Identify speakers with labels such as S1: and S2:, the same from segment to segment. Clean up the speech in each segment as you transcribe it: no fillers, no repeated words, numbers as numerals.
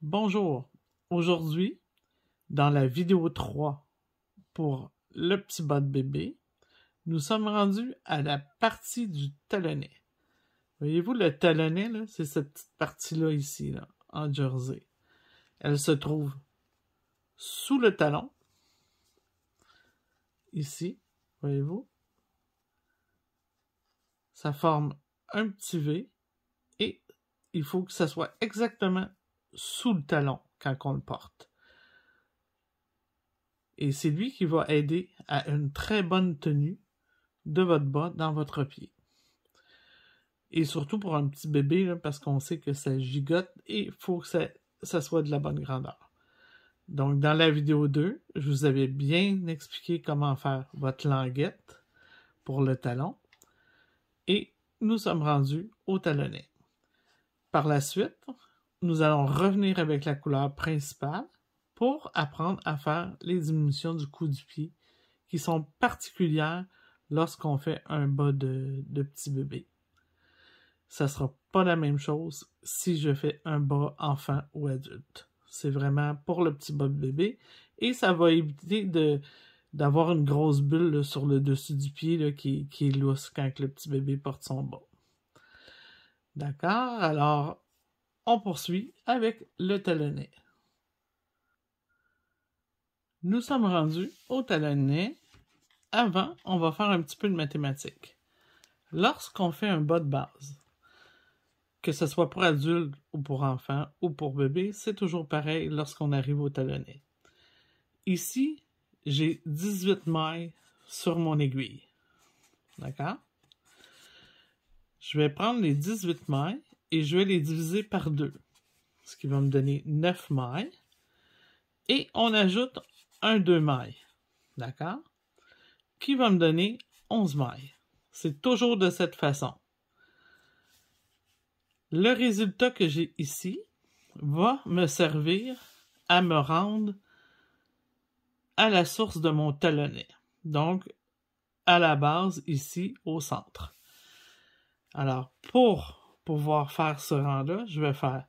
S1: Bonjour, aujourd'hui, dans la vidéo 3 pour le petit bas de bébé, nous sommes rendus à la partie du talonnet. Voyez-vous, le talonnet, c'est cette petite partie-là ici, là, en jersey. Elle se trouve sous le talon, ici, voyez-vous. Ça forme un petit V et il faut que ça soit exactement sous le talon quand on le porte. Et c'est lui qui va aider à une très bonne tenue de votre bas dans votre pied. Et surtout pour un petit bébé, là, parce qu'on sait que ça gigote et il faut que ça soit de la bonne grandeur. Donc, dans la vidéo 2, je vous avais bien expliqué comment faire votre languette pour le talon. Et nous sommes rendus au talonnet. Par la suite, nous allons revenir avec la couleur principale pour apprendre à faire les diminutions du cou du pied qui sont particulières lorsqu'on fait un bas de petit bébé. Ça sera pas la même chose si je fais un bas enfant ou adulte. C'est vraiment pour le petit bas de bébé et ça va éviter d'avoir une grosse bulle là, sur le dessus du pied là, qui est lousse quand le petit bébé porte son bas. D'accord? Alors, on poursuit avec le talonnet. Nous sommes rendus au talonnet. Avant, on va faire un petit peu de mathématiques. Lorsqu'on fait un bas de base, que ce soit pour adulte ou pour enfant ou pour bébé, c'est toujours pareil lorsqu'on arrive au talonnet. Ici, j'ai 18 mailles sur mon aiguille. D'accord? Je vais prendre les 18 mailles et je vais les diviser par 2, ce qui va me donner 9 mailles. Et on ajoute un 2 mailles. D'accord? Qui va me donner 11 mailles. C'est toujours de cette façon. Le résultat que j'ai ici va me servir à me rendre à la source de mon talonnet. Donc, à la base, ici, au centre. Alors, pour pouvoir faire ce rang-là, je vais faire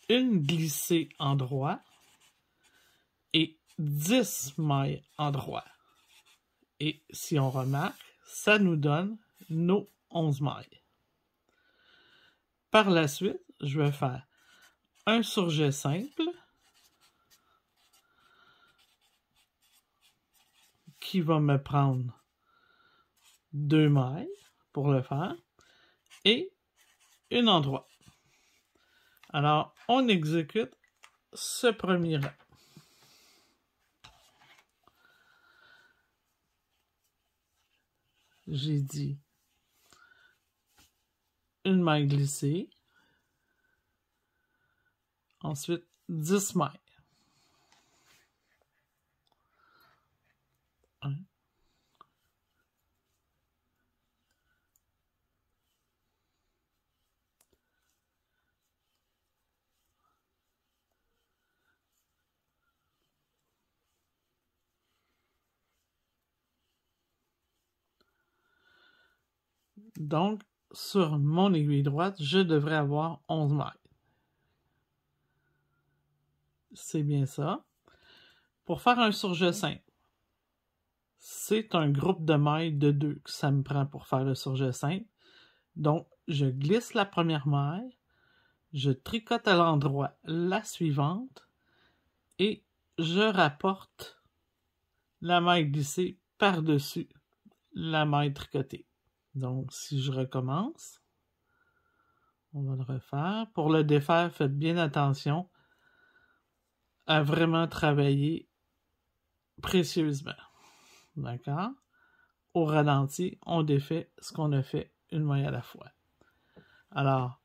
S1: une glissée en droit et 10 mailles en droit. Et si on remarque, ça nous donne nos 11 mailles. Par la suite, je vais faire un surjet simple qui va me prendre 2 mailles pour le faire et une en droit. Alors, on exécute ce premier rang. J'ai dit une maille glissée, ensuite 10 mailles. 1, donc, sur mon aiguille droite, je devrais avoir 11 mailles. C'est bien ça. Pour faire un surjet simple, c'est un groupe de mailles de 2 que ça me prend pour faire le surjet simple. Donc, je glisse la première maille, je tricote à l'endroit la suivante et je rapporte la maille glissée par-dessus la maille tricotée. Donc, si je recommence, on va le refaire. Pour le défaire, faites bien attention à vraiment travailler précieusement. D'accord? Au ralenti, on défait ce qu'on a fait une maille à la fois. Alors,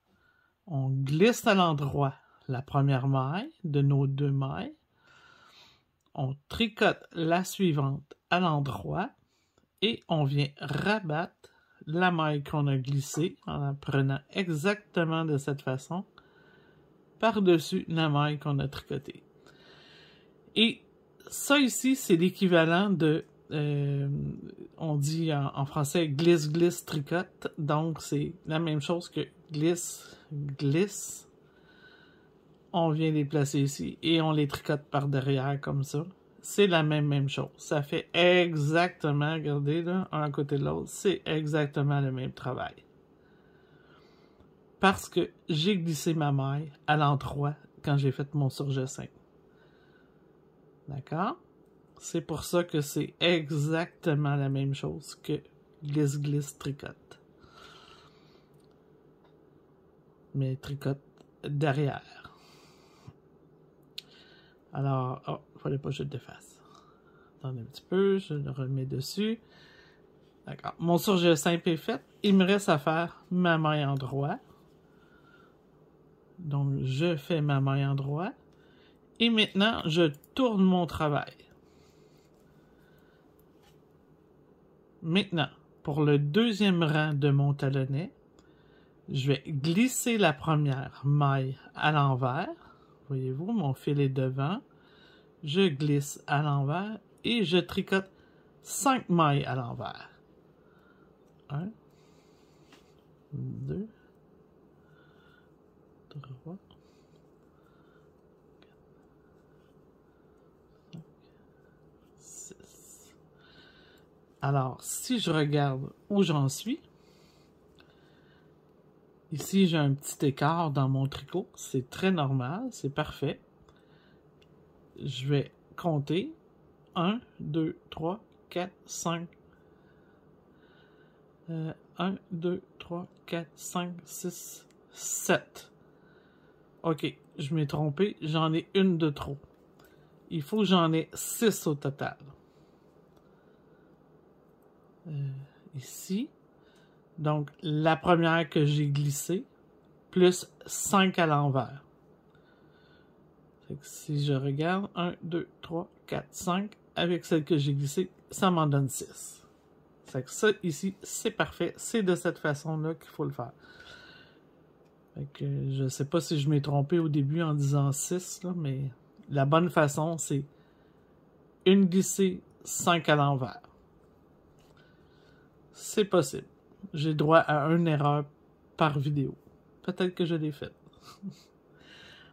S1: on glisse à l'endroit la première maille de nos 2 mailles. On tricote la suivante à l'endroit et on vient rabattre la maille qu'on a glissée en la prenant exactement de cette façon par-dessus la maille qu'on a tricotée. Et ça ici, c'est l'équivalent de, on dit en français glisse, glisse, tricote. Donc, c'est la même chose que glisse, glisse, on vient les placer ici et on les tricote par derrière comme ça. C'est la même chose. Ça fait exactement, regardez là, un à côté de l'autre, c'est exactement le même travail. Parce que j'ai glissé ma maille à l'endroit quand j'ai fait mon surgessin. D'accord? C'est pour ça que c'est exactement la même chose que glisse, tricote. Mais tricote derrière. Alors, oh, fallait pas que je le défasse. Attendez un petit peu, je le remets dessus. D'accord. Mon surgessin est fait. Il me reste à faire ma maille en droit. Donc, je fais ma maille en droit. Et maintenant, je tourne mon travail. Maintenant, pour le deuxième rang de mon talonnet, je vais glisser la première maille à l'envers. Voyez-vous, mon fil est devant. Je glisse à l'envers et je tricote 5 mailles à l'envers. 1, 2, 3, 4, 5, 6. Alors, si je regarde où j'en suis, ici j'ai un petit écart dans mon tricot. C'est très normal, c'est parfait. Je vais compter 1, 2, 3, 4, 5. 1, 2, 3, 4, 5, 6, 7. Ok, je m'ai trompé, j'en ai une de trop. Il faut que j'en ai 6 au total. Ici. Donc, la première que j'ai glissée, plus 5 à l'envers. Si je regarde, 1, 2, 3, 4, 5, avec celle que j'ai glissée, ça m'en donne 6. Fait que ça, ici, c'est parfait. C'est de cette façon-là qu'il faut le faire. Fait que je sais pas si je m'ai trompé au début en disant 6, là, mais la bonne façon, c'est une glissée, 5 à l'envers. C'est possible. J'ai droit à une erreur par vidéo. Peut-être que je l'ai faite.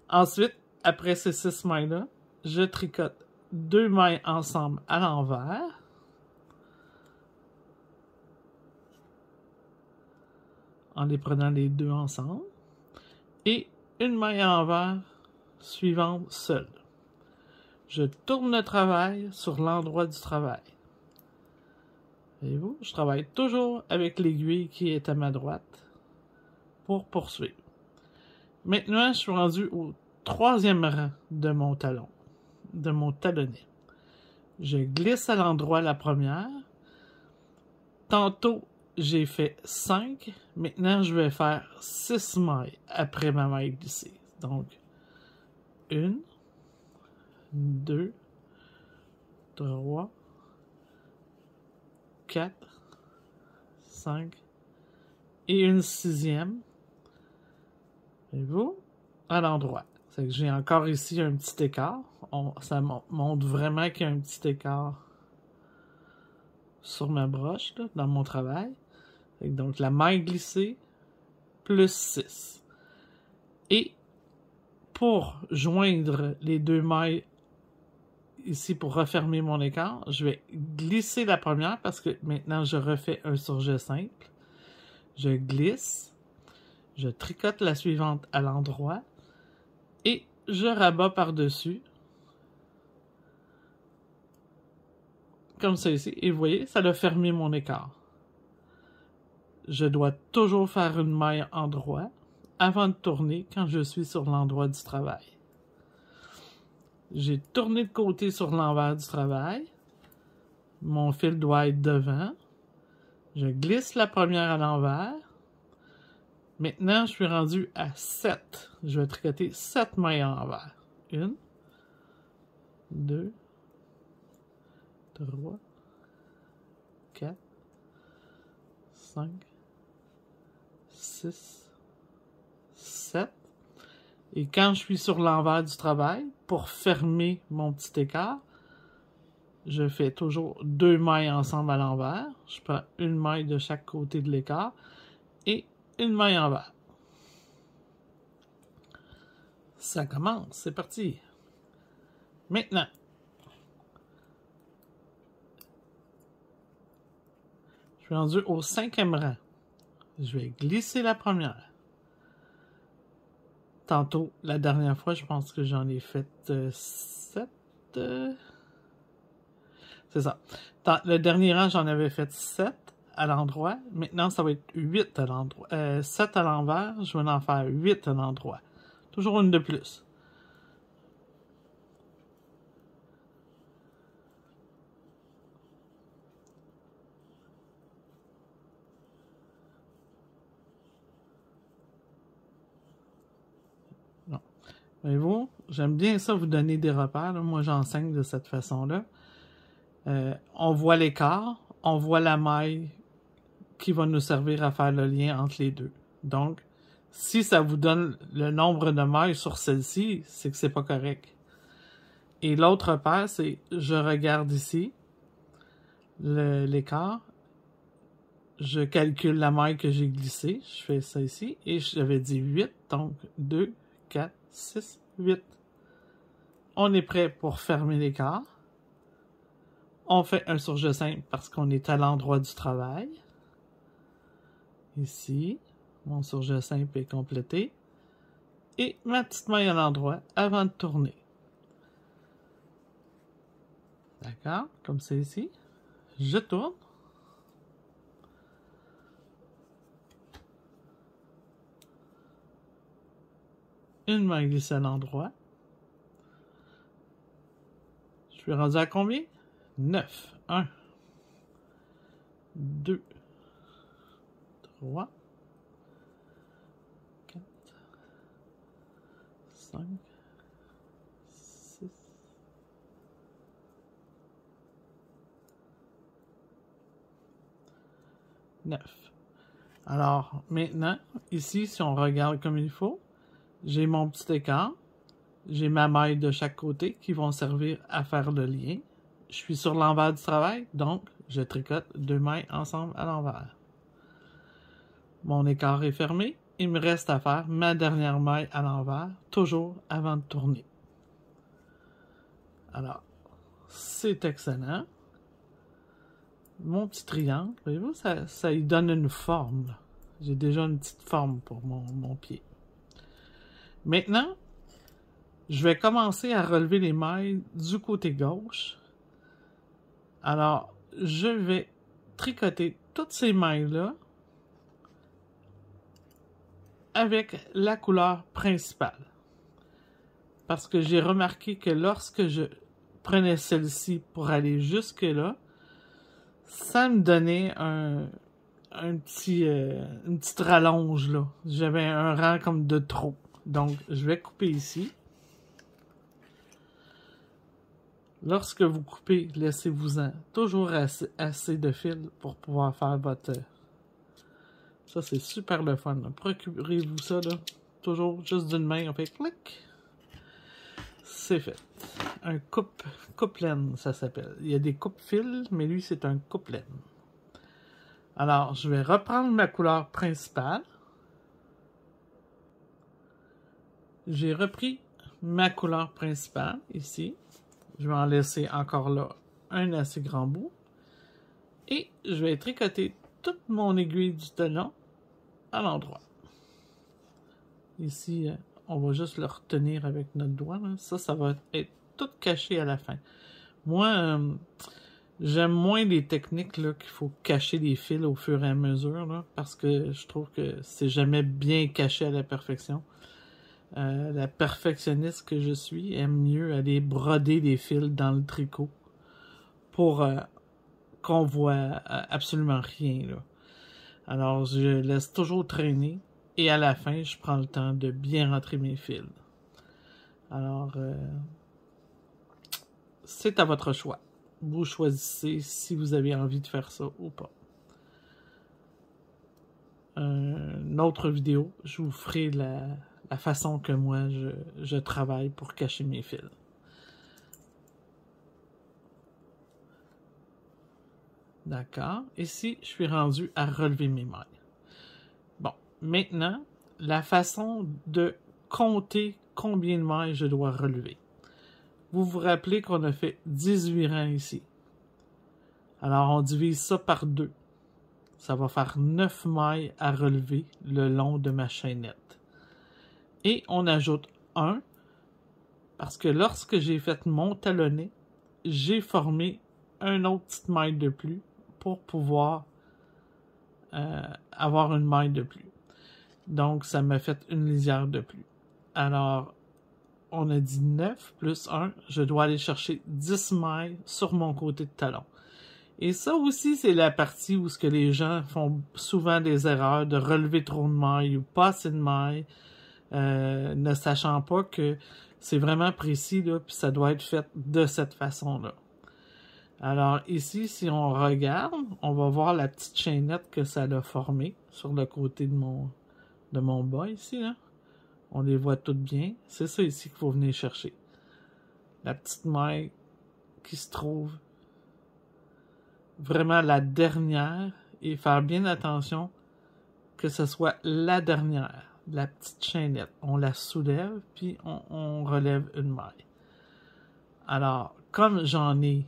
S1: Ensuite, après ces 6 mailles-là, je tricote 2 mailles ensemble à l'envers. En les prenant les deux ensemble. Et une maille à l'envers suivante seule. Je tourne le travail sur l'endroit du travail. Voyez-vous, je travaille toujours avec l'aiguille qui est à ma droite pour poursuivre. Maintenant, je suis rendu au 3e rang de mon talon, de mon talonnet. Je glisse à l'endroit la première. Tantôt, j'ai fait 5. Maintenant, je vais faire 6 mailles après ma maille glissée. Donc, 1, 2, 3, 4, 5 et une 6e. Voyez-vous? À l'endroit. C'est que j'ai encore ici un petit écart. Ça montre vraiment qu'il y a un petit écart sur ma broche, là, dans mon travail. Donc, la maille glissée, plus 6. Et pour joindre les deux mailles ici pour refermer mon écart, je vais glisser la première parce que maintenant, je refais un surjet simple. Je glisse, je tricote la suivante à l'endroit et je rabats par-dessus. Comme ça ici. Et vous voyez, ça a fermé mon écart. Je dois toujours faire une maille en droit avant de tourner quand je suis sur l'endroit du travail. J'ai tourné de côté sur l'envers du travail. Mon fil doit être devant. Je glisse la première à l'envers. Maintenant, je suis rendu à 7. Je vais tricoter 7 mailles à l'envers. 1, 2, 3, 4, 5, 6, 7. Et quand je suis sur l'envers du travail, pour fermer mon petit écart, je fais toujours 2 mailles ensemble à l'envers. Je prends une maille de chaque côté de l'écart et une maille envers. Ça commence, c'est parti. Maintenant, je suis rendu au 5e rang. Je vais glisser la première. Tantôt, la dernière fois, je pense que j'en ai fait 7. C'est ça. Le dernier rang, j'en avais fait 7 à l'endroit. Maintenant, ça va être 8 à l'endroit. 7 à l'envers, je vais en faire 8 à l'endroit. Toujours une de plus. Non. Voyez-vous, j'aime bien ça, vous donner des repères. Là. Moi, j'enseigne de cette façon-là. On voit l'écart, on voit la maille qui va nous servir à faire le lien entre les deux. Donc, si ça vous donne le nombre de mailles sur celle-ci, c'est que c'est pas correct. Et l'autre repère, c'est je regarde ici l'écart, je calcule la maille que j'ai glissée, je fais ça ici, et j'avais dit 8, donc 2, 4, 6, 8. On est prêt pour fermer l'écart. On fait un surjet simple parce qu'on est à l'endroit du travail. Ici, mon surjet simple est complété. Et ma petite maille à l'endroit avant de tourner. D'accord? Comme c'est ici. Je tourne. Une maille glissée à l'endroit. Je suis rendu à combien? 9. 1, 2, 3, 4, 5, 6, 9. Alors, maintenant, ici, si on regarde comme il faut, j'ai mon petit écart, j'ai ma maille de chaque côté qui vont servir à faire le lien. Je suis sur l'envers du travail, donc je tricote 2 mailles ensemble à l'envers. Mon écart est fermé. Il me reste à faire ma dernière maille à l'envers, toujours avant de tourner. Alors, c'est excellent. Mon petit triangle, voyez-vous, ça lui donne une forme. J'ai déjà une petite forme pour mon pied. Maintenant, je vais commencer à relever les mailles du côté gauche. Alors, je vais tricoter toutes ces mailles-là avec la couleur principale. Parce que j'ai remarqué que lorsque je prenais celle-ci pour aller jusque-là, ça me donnait une petite rallonge, là. J'avais un rang comme de trop. Donc, je vais couper ici. Lorsque vous coupez, laissez-vous-en toujours assez de fil pour pouvoir faire votre... Ça, c'est super le fun. Procurez-vous ça, là. Toujours juste d'une main, on fait clic. C'est fait. Un coupe-laine, ça s'appelle. Il y a des coupe-fils, mais lui, c'est un coupe-laine. Alors, je vais reprendre ma couleur principale. J'ai repris ma couleur principale, ici. Je vais en laisser encore là un assez grand bout. Et je vais tricoter toute mon aiguille du talon à l'endroit. Ici, on va juste le retenir avec notre doigt. Là. Ça va être tout caché à la fin. Moi, j'aime moins les techniques là qu'il faut cacher les fils au fur et à mesure, là, parce que je trouve que c'est jamais bien caché à la perfection. La perfectionniste que je suis aime mieux aller broder les fils dans le tricot pour qu'on voit absolument rien, là. Alors, je laisse toujours traîner et à la fin, je prends le temps de bien rentrer mes fils. Alors, c'est à votre choix. Vous choisissez si vous avez envie de faire ça ou pas. Une autre vidéo, je vous ferai la façon que moi je travaille pour cacher mes fils. D'accord. Ici, je suis rendu à relever mes mailles. Bon, maintenant, la façon de compter combien de mailles je dois relever. Vous vous rappelez qu'on a fait 18 rangs ici. Alors, on divise ça par 2. Ça va faire 9 mailles à relever le long de ma chaînette. Et on ajoute 1 parce que lorsque j'ai fait mon talonnet, j'ai formé un autre petite maille de plus pour pouvoir avoir une maille de plus. Donc, ça m'a fait une lisière de plus. Alors, on a dit 9 plus 1. Je dois aller chercher 10 mailles sur mon côté de talon. Et ça aussi, c'est la partie où ce que les gens font souvent des erreurs de relever trop de mailles ou pas assez de mailles, ne sachant pas que c'est vraiment précis, là, puis ça doit être fait de cette façon-là. Alors ici, si on regarde, on va voir la petite chaînette que ça a formée sur le côté de mon bas ici, là. On les voit toutes bien. C'est ça ici qu'il faut venir chercher. La petite maille qui se trouve vraiment la dernière et faire bien attention que ce soit la dernière, la petite chaînette. On la soulève puis on relève une maille. Alors, comme j'en ai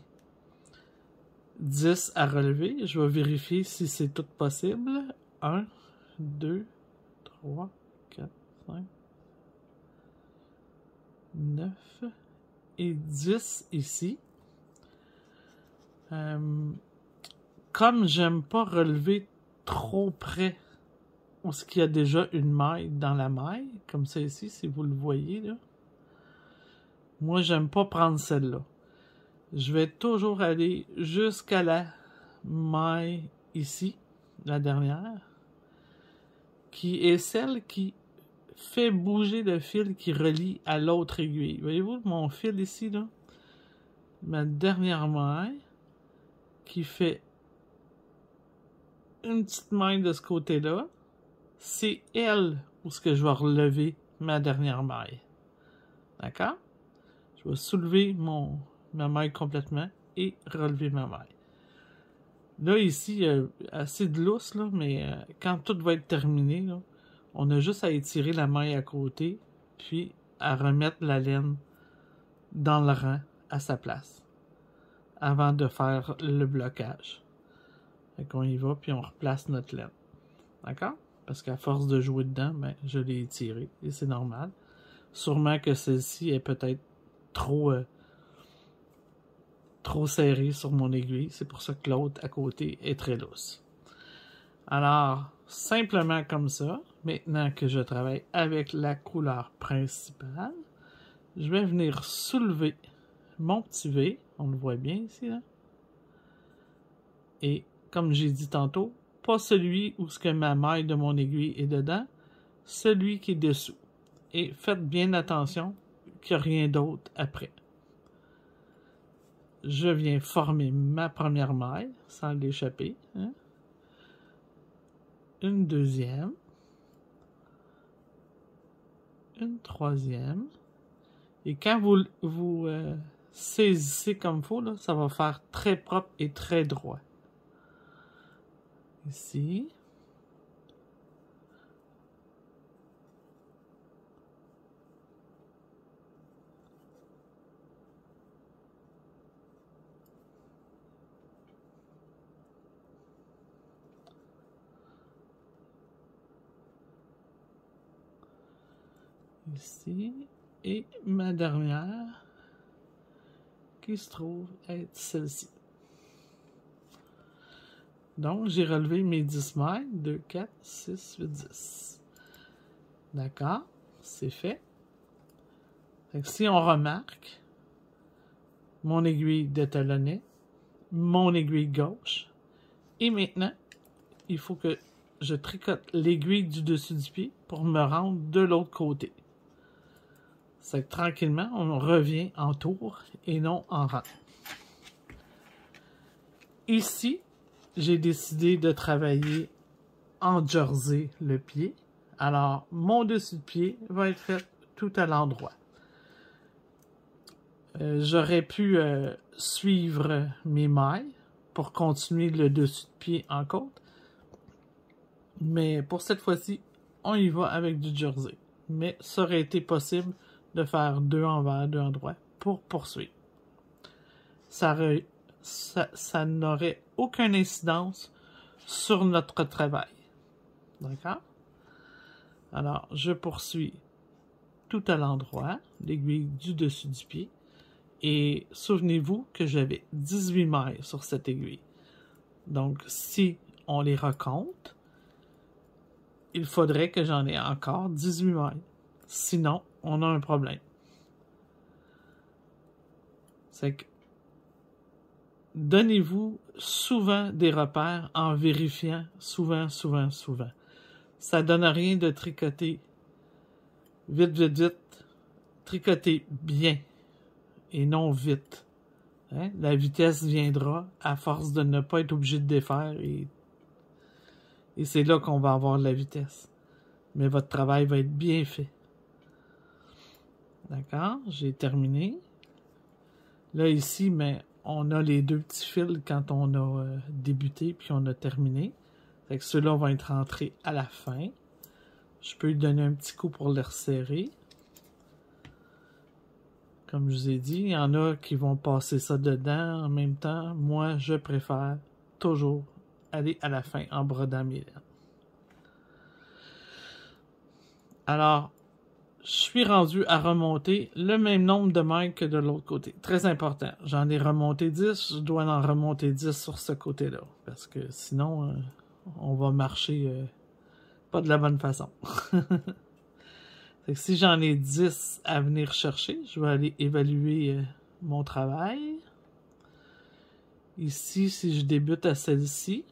S1: 10 à relever, je vais vérifier si c'est tout possible. 1, 2, 3, 4, 5, 9 et 10 ici. Comme j'aime pas relever trop près où ce qu'il y a déjà une maille dans la maille, comme ça ici, si vous le voyez, là. Moi, j'aime pas prendre celle-là. Je vais toujours aller jusqu'à la maille ici, la dernière, qui est celle qui fait bouger le fil qui relie à l'autre aiguille. Voyez-vous mon fil ici, là? Ma dernière maille qui fait une petite maille de ce côté-là, c'est elle où ce que je vais relever ma dernière maille. D'accord? Je vais soulever ma maille complètement et relever ma maille. Là, ici, il y a assez de lousse, là, mais quand tout va être terminé, là, on a juste à étirer la maille à côté, puis à remettre la laine dans le rang à sa place, avant de faire le blocage. Fait qu'on y va, puis on replace notre laine. D'accord? Parce qu'à force de jouer dedans, ben, je l'ai étirée, et c'est normal. Sûrement que celle-ci est peut-être trop serrée sur mon aiguille. C'est pour ça que l'autre à côté est très lousse. Alors, simplement comme ça, maintenant que je travaille avec la couleur principale, je vais venir soulever mon petit V. On le voit bien ici, là. Et comme j'ai dit tantôt, pas celui où ce que ma maille de mon aiguille est dedans, celui qui est dessous. Et faites bien attention qu'il n'y a rien d'autre après. Je viens former ma première maille sans l'échapper. Hein? Une deuxième. Une troisième. Et quand vous saisissez comme il faut, là, ça va faire très propre et très droit. Ici. Ici. Et ma dernière qui se trouve être celle-ci. Donc, j'ai relevé mes 10 mailles. 2, 4, 6, 8, 10. D'accord? C'est fait. Fait que si on remarque, mon aiguille de talonnet, mon aiguille gauche, et maintenant, il faut que je tricote l'aiguille du dessus du pied pour me rendre de l'autre côté. C'est que tranquillement, on revient en tour et non en rang. Ici, j'ai décidé de travailler en jersey le pied. Alors, mon dessus de pied va être fait tout à l'endroit. J'aurais pu suivre mes mailles pour continuer le dessus de pied en côte. Mais pour cette fois-ci, on y va avec du jersey. Mais ça aurait été possible de faire 2 envers, 2 endroits pour poursuivre. Ça n'aurait aucune incidence sur notre travail. D'accord? Alors, je poursuis tout à l'endroit, l'aiguille du dessus du pied. Et souvenez-vous que j'avais 18 mailles sur cette aiguille. Donc, si on les recompte, il faudrait que j'en ai encore 18 mailles. Sinon, on a un problème. C'est que donnez-vous souvent des repères en vérifiant souvent. Ça donne rien de tricoter vite. Tricoter bien et non vite. Hein? La vitesse viendra à force de ne pas être obligé de défaire et c'est là qu'on va avoir de la vitesse. Mais votre travail va être bien fait. D'accord? J'ai terminé. Là, ici, mais on a les 2 petits fils quand on a débuté puis on a terminé. Fait que ceux-là vont être rentrés à la fin. Je peux lui donner un petit coup pour les resserrer. Comme je vous ai dit, il y en a qui vont passer ça dedans en même temps. Moi, je préfère toujours aller à la fin en brodant mes laines. Alors, je suis rendu à remonter le même nombre de mailles que de l'autre côté. Très important. J'en ai remonté 10. Je dois en remonter 10 sur ce côté-là. Parce que sinon, on va marcher pas de la bonne façon. Fait que si j'en ai 10 à venir chercher, je vais aller évaluer mon travail. Ici, si je débute à celle-ci,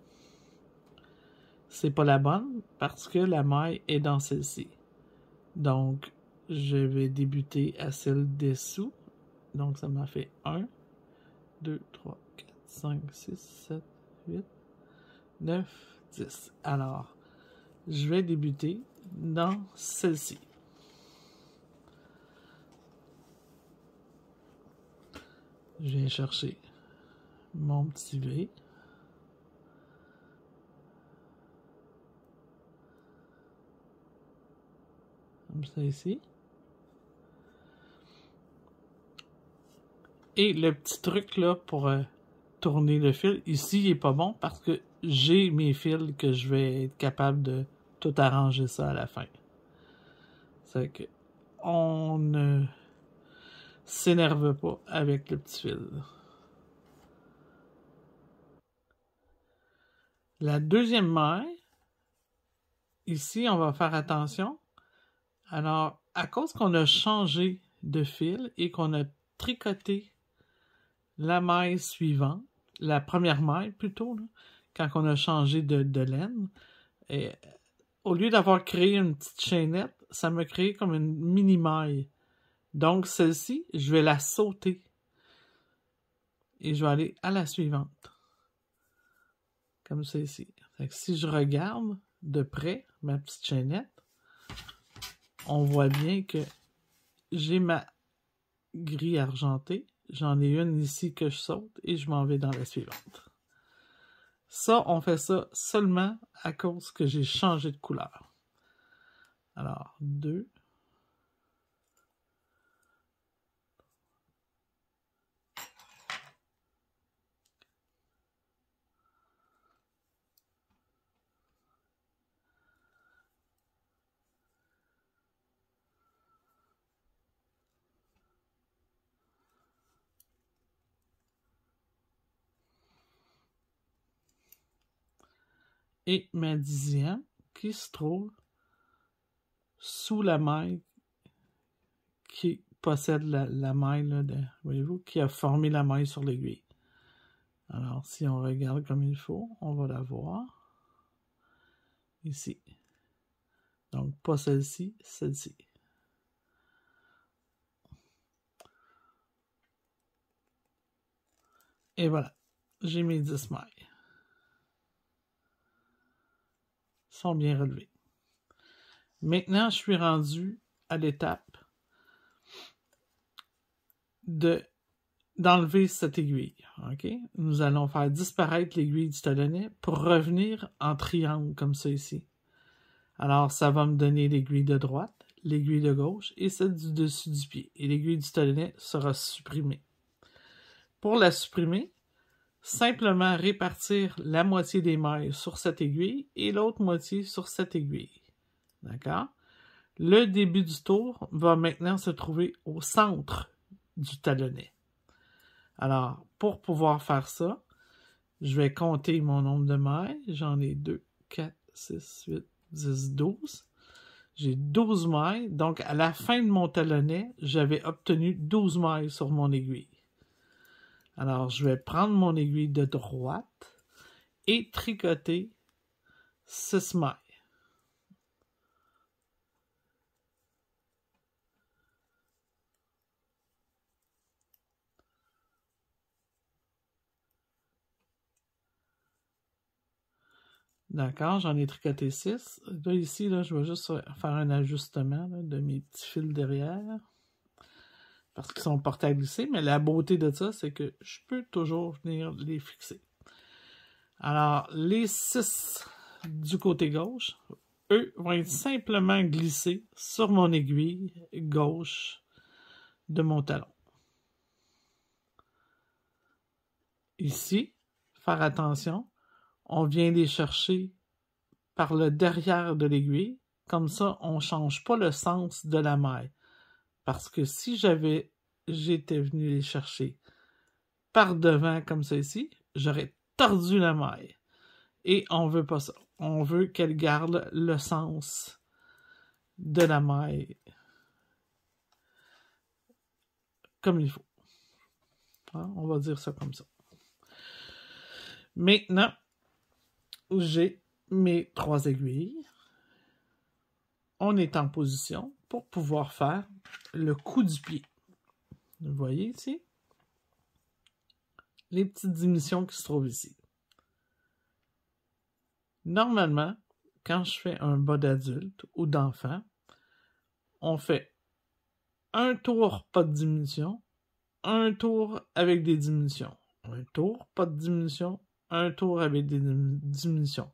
S1: c'est pas la bonne parce que la maille est dans celle-ci. Donc, je vais débuter à celle dessous. Donc, ça m'a fait 1, 2, 3, 4, 5, 6, 7, 8, 9, 10. Alors, je vais débuter dans celle-ci. Je viens chercher mon petit V. Comme ça ici. Et le petit truc là pour tourner le fil, ici il est pas bon parce que j'ai mes fils que je vais être capable de tout arranger ça à la fin. C'est que on ne s'énerve pas avec le petit fil. La deuxième maille, ici, on va faire attention. Alors, à cause qu'on a changé de fil et qu'on a tricoté la maille suivante, la première maille plutôt, là, quand on a changé de laine, et, au lieu d'avoir créé une petite chaînette, ça m'a créé comme une mini-maille. Donc, celle-ci, je vais la sauter. Et je vais aller à la suivante. Comme ça ici. Fait que si je regarde de près ma petite chaînette, on voit bien que j'ai ma grille argentée. J'en ai une ici que je saute et je m'en vais dans la suivante. Ça, on fait ça seulement à cause que j'ai changé de couleur. Alors, 2. Et ma 10e qui se trouve sous la maille qui possède la maille, là, voyez-vous, qui a formé la maille sur l'aiguille. Alors, si on regarde comme il faut, on va la voir ici. Donc, pas celle-ci, celle-ci. Et voilà, j'ai mes 10 mailles. Ils sont bien relevés. Maintenant, je suis rendu à l'étape d'enlever cette aiguille. Okay? Nous allons faire disparaître l'aiguille du talonnet pour revenir en triangle comme ça ici. Alors, ça va me donner l'aiguille de droite, l'aiguille de gauche et celle du dessus du pied. Et l'aiguille du talonnet sera supprimée. Pour la supprimer, simplement répartir la moitié des mailles sur cette aiguille et l'autre moitié sur cette aiguille. D'accord? Le début du tour va maintenant se trouver au centre du talonnet. Alors, pour pouvoir faire ça, je vais compter mon nombre de mailles. J'en ai 2, 4, 6, 8, 10, 12. J'ai 12 mailles. Donc, à la fin de mon talonnet, j'avais obtenu 12 mailles sur mon aiguille. Alors, je vais prendre mon aiguille de droite et tricoter 6 mailles. D'accord, j'en ai tricoté 6. Là, ici, là, je vais juste faire un ajustement là, de mes petits fils derrière. Parce qu'ils sont portés à glisser, mais la beauté de ça, c'est que je peux toujours venir les fixer. Alors, les 6 du côté gauche, eux, vont être simplement glissés sur mon aiguille gauche de mon talon. Ici, faire attention, on vient les chercher par le derrière de l'aiguille. Comme ça, on ne change pas le sens de la maille. Parce que si j'étais venu les chercher par devant comme ça ici, j'aurais tordu la maille. Et on veut pas ça. On veut qu'elle garde le sens de la maille comme il faut. Hein? On va dire ça comme ça. Maintenant, j'ai mes 3 aiguilles. On est en position pour pouvoir faire le coup du pied. Vous voyez ici? Les petites diminutions qui se trouvent ici. Normalement, quand je fais un bas d'adulte ou d'enfant, on fait un tour, pas de diminution, un tour avec des diminutions, un tour, pas de diminution, un tour avec des diminutions.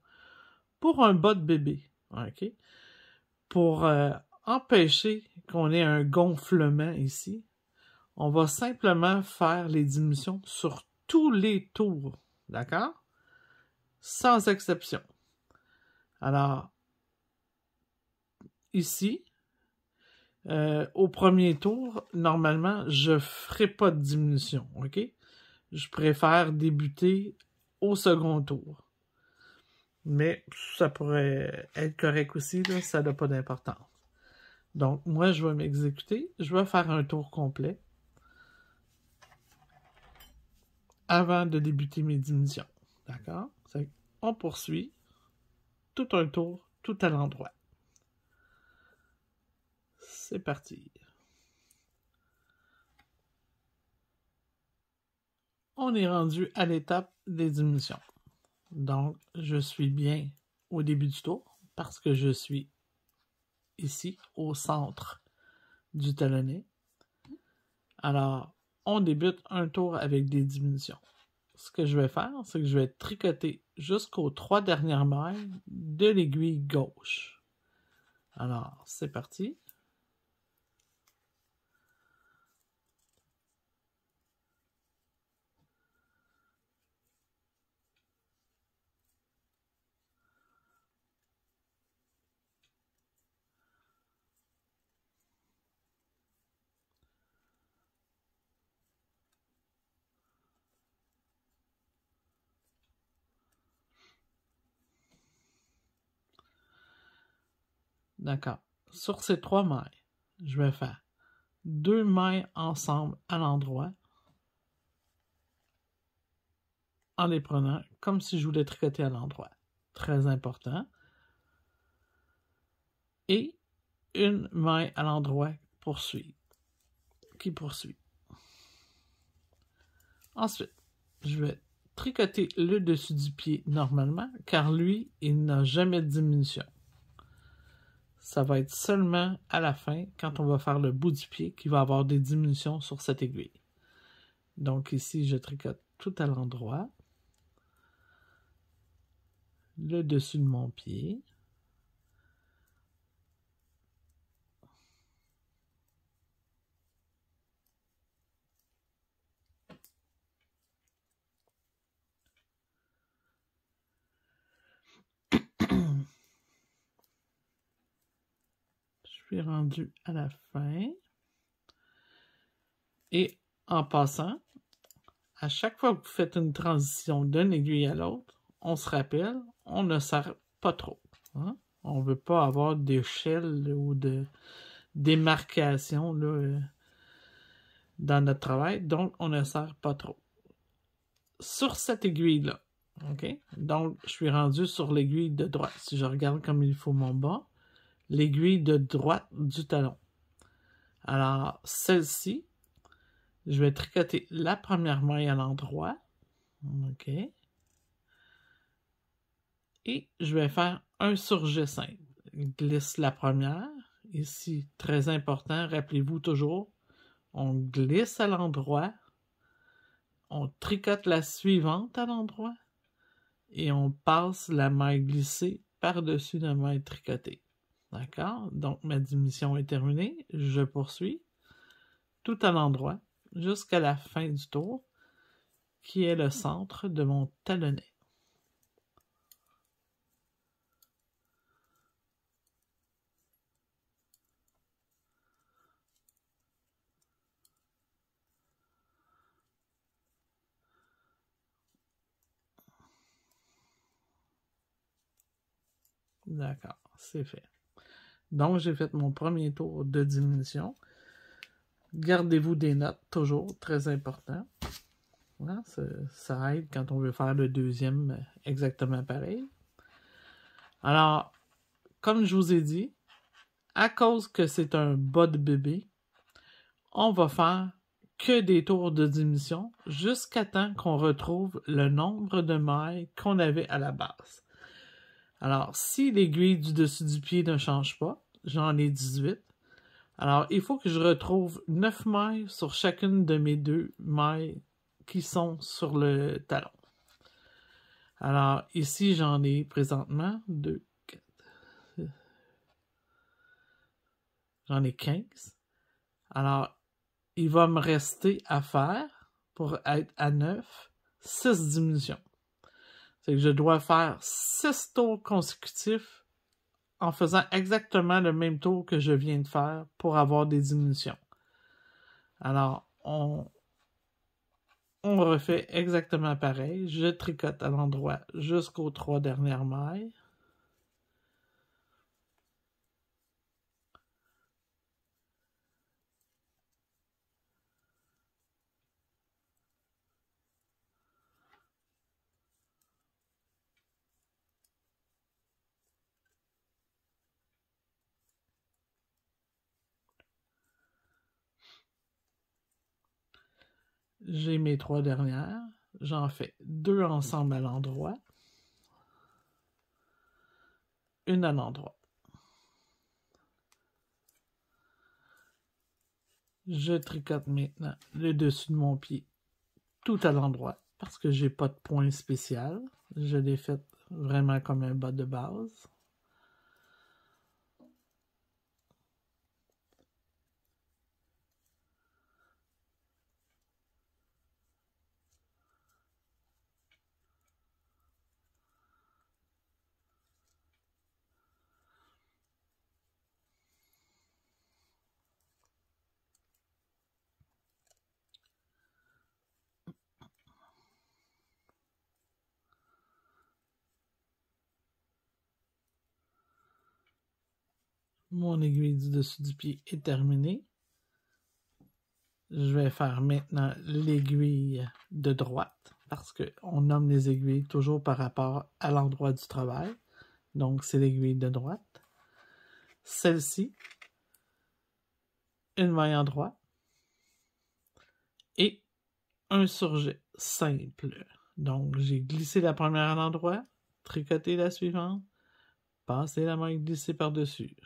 S1: Pour un bas de bébé, ok? Pour empêcher qu'on ait un gonflement ici, on va simplement faire les diminutions sur tous les tours, d'accord? Sans exception. Alors, ici, au premier tour, normalement, je ne ferai pas de diminution, ok? Je préfère débuter au second tour. Mais ça pourrait être correct aussi, là, ça n'a pas d'importance. Donc, moi, je vais m'exécuter. Je vais faire un tour complet avant de débuter mes diminutions. D'accord? On poursuit tout un tour, tout à l'endroit. C'est parti. On est rendu à l'étape des diminutions. Donc, je suis bien au début du tour parce que je suis ici, au centre du talonnet. Alors, on débute un tour avec des diminutions. Ce que je vais faire, c'est que je vais tricoter jusqu'aux 3 dernières mailles de l'aiguille gauche. Alors, c'est parti. D'accord. Sur ces 3 mailles, je vais faire 2 mailles ensemble à l'endroit en les prenant comme si je voulais tricoter à l'endroit. Très important. Et une maille à l'endroit qui poursuit. Ensuite, je vais tricoter le dessus du pied normalement, car lui, il n'a jamais de diminution. Ça va être seulement à la fin, quand on va faire le bout du pied, qu'il va avoir des diminutions sur cette aiguille. Donc ici, je tricote tout à l'endroit, le dessus de mon pied. suis rendu à la fin. Et en passant, à chaque fois que vous faites une transition d'une aiguille à l'autre, on se rappelle, on ne serre pas trop. Hein? On ne veut pas avoir d'échelle ou de démarcation là, dans notre travail, donc on ne serre pas trop. Sur cette aiguille-là, ok? Donc, je suis rendu sur l'aiguille de droite. Si je regarde comme il faut mon bas, l'aiguille de droite du talon. Alors, celle-ci, je vais tricoter la première maille à l'endroit. OK. Et je vais faire un surjet simple. Glisse la première. Ici, très important, rappelez-vous toujours, on glisse à l'endroit, on tricote la suivante à l'endroit et on passe la maille glissée par-dessus la maille tricotée. D'accord? Donc, ma diminution est terminée. Je poursuis tout à l'endroit jusqu'à la fin du tour, qui est le centre de mon talonnet. D'accord, c'est fait. Donc, j'ai fait mon premier tour de diminution. Gardez-vous des notes, toujours, très important. Hein, ça aide quand on veut faire le deuxième exactement pareil. Alors, comme je vous ai dit, à cause que c'est un bas de bébé, on va faire que des tours de diminution jusqu'à temps qu'on retrouve le nombre de mailles qu'on avait à la base. Alors, si l'aiguille du dessus du pied ne change pas, j'en ai 18. Alors, il faut que je retrouve 9 mailles sur chacune de mes 2 mailles qui sont sur le talon. Alors, ici, j'en ai présentement 2, 4, j'en ai 15. Alors, il va me rester à faire, pour être à 9, 6 diminutions. C'est que je dois faire 6 tours consécutifs en faisant exactement le même tour que je viens de faire pour avoir des diminutions. Alors, on refait exactement pareil. Je tricote à l'endroit jusqu'aux 3 dernières mailles. J'ai mes 3 dernières. J'en fais 2 ensemble à l'endroit. Une à l'endroit. Je tricote maintenant le dessus de mon pied tout à l'endroit parce que j'ai pas de point spécial. Je l'ai fait vraiment comme un bas de base. Mon aiguille du dessus du pied est terminée. Je vais faire maintenant l'aiguille de droite parce qu'on nomme les aiguilles toujours par rapport à l'endroit du travail. Donc, c'est l'aiguille de droite. Celle-ci, une maille en droit et un surjet simple. Donc, j'ai glissé la première à l'endroit, tricoté la suivante, passé la maille glissée par-dessus.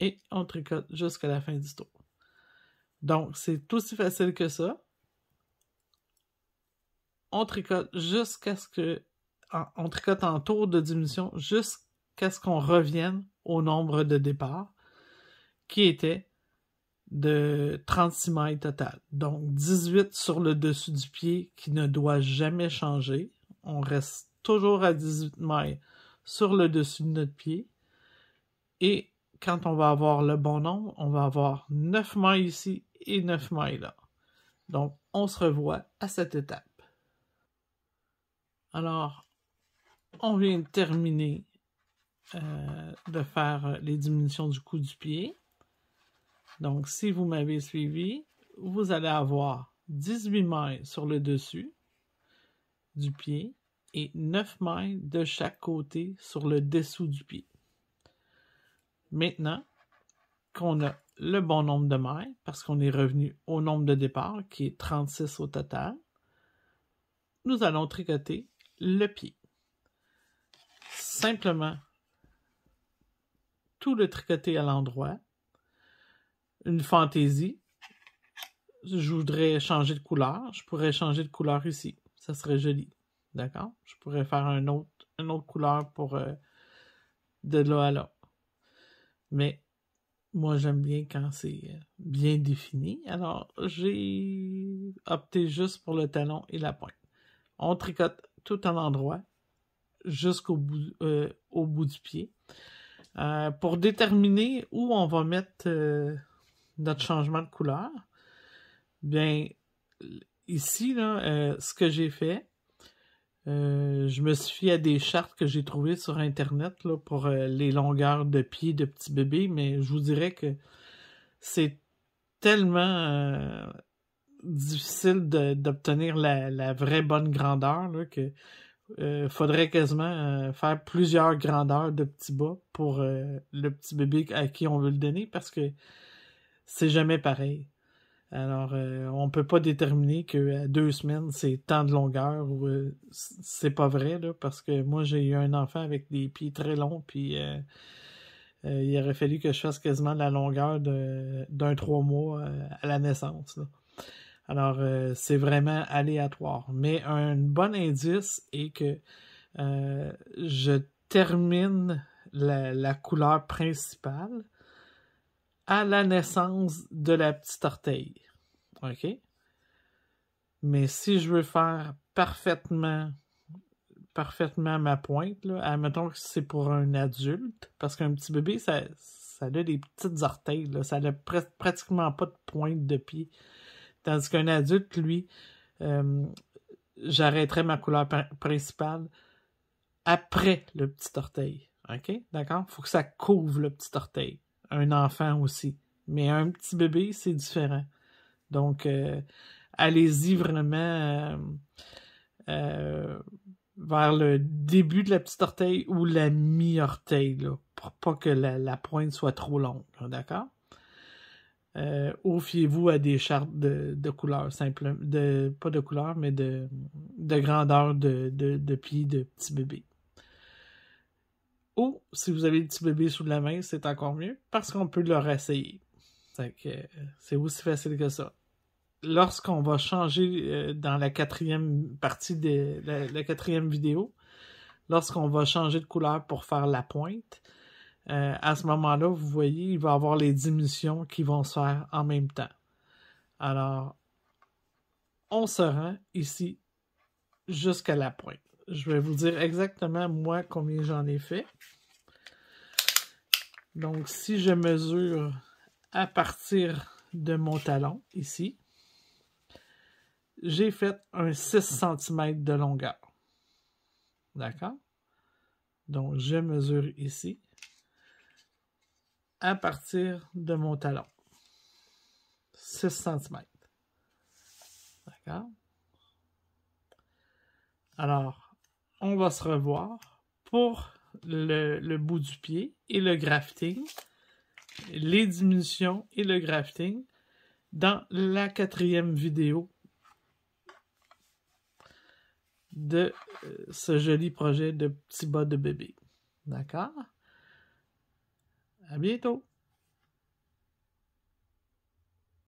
S1: Et on tricote jusqu'à la fin du tour. Donc, c'est aussi facile que ça. On tricote jusqu'à ce que... On tricote en tour de diminution jusqu'à ce qu'on revienne au nombre de départ, qui était de 36 mailles totales. Donc, 18 sur le dessus du pied, qui ne doit jamais changer. On reste toujours à 18 mailles sur le dessus de notre pied. Et quand on va avoir le bon nombre, on va avoir 9 mailles ici et 9 mailles là. Donc, on se revoit à cette étape. Alors, on vient de terminer de faire les diminutions du cou du pied. Donc, si vous m'avez suivi, vous allez avoir 18 mailles sur le dessus du pied et 9 mailles de chaque côté sur le dessous du pied. Maintenant qu'on a le bon nombre de mailles, parce qu'on est revenu au nombre de départ, qui est 36 au total, nous allons tricoter le pied. Simplement, tout le tricoter à l'endroit. Une fantaisie. Je voudrais changer de couleur. Je pourrais changer de couleur ici. Ça serait joli. D'accord? Je pourrais faire une autre couleur pour de là à là. Mais moi, j'aime bien quand c'est bien défini. Alors, j'ai opté juste pour le talon et la pointe. On tricote tout à l'endroit jusqu'au bout, au bout du pied. Pour déterminer où on va mettre notre changement de couleur, bien, ici, là, ce que j'ai fait, je me suis fié à des chartes que j'ai trouvées sur Internet là, pour les longueurs de pied de petits bébés, mais je vous dirais que c'est tellement difficile d'obtenir la vraie bonne grandeur là, que faudrait quasiment faire plusieurs grandeurs de petits bas pour le petit bébé à qui on veut le donner parce que c'est jamais pareil. Alors, on peut pas déterminer qu'à 2 semaines, c'est tant de longueur ou c'est pas vrai, là, parce que moi, j'ai eu un enfant avec des pieds très longs, puis il aurait fallu que je fasse quasiment la longueur d'un 3 mois à la naissance, là. Alors, c'est vraiment aléatoire. Mais un bon indice est que je termine la couleur principale à la naissance de la petite orteil. OK? Mais si je veux faire parfaitement ma pointe, là, admettons que c'est pour un adulte, parce qu'un petit bébé, ça a des petites orteils, là, ça n'a pratiquement pas de pointe de pied. Tandis qu'un adulte, lui, j'arrêterais ma couleur principale après le petit orteil. OK? D'accord? Il faut que ça couvre le petit orteil. Un enfant aussi. Mais un petit bébé, c'est différent. Donc, allez-y vraiment vers le début de la petite orteil ou la mi-orteil, là, pour pas que la pointe soit trop longue. D'accord? Ou fiez-vous à des chartes de couleurs simples, pas de couleurs, mais de grandeur de pied de petit bébé. Ou, si vous avez le petit bébé sous la main, c'est encore mieux, parce qu'on peut le réessayer. C'est aussi facile que ça. Lorsqu'on va changer dans la 4e partie de la 4e vidéo, lorsqu'on va changer de couleur pour faire la pointe, à ce moment-là, vous voyez, il va y avoir les diminutions qui vont se faire en même temps. Alors, on se rend ici jusqu'à la pointe. Je vais vous dire exactement, moi, combien j'en ai fait. Donc, si je mesure à partir de mon talon, ici, j'ai fait un 6 cm de longueur. D'accord? Donc, je mesure ici à partir de mon talon. 6 cm. D'accord? Alors, on va se revoir pour le bout du pied et le grafting, les diminutions et le grafting dans la 4e vidéo de ce joli projet de petits bas de bébé. D'accord? À bientôt!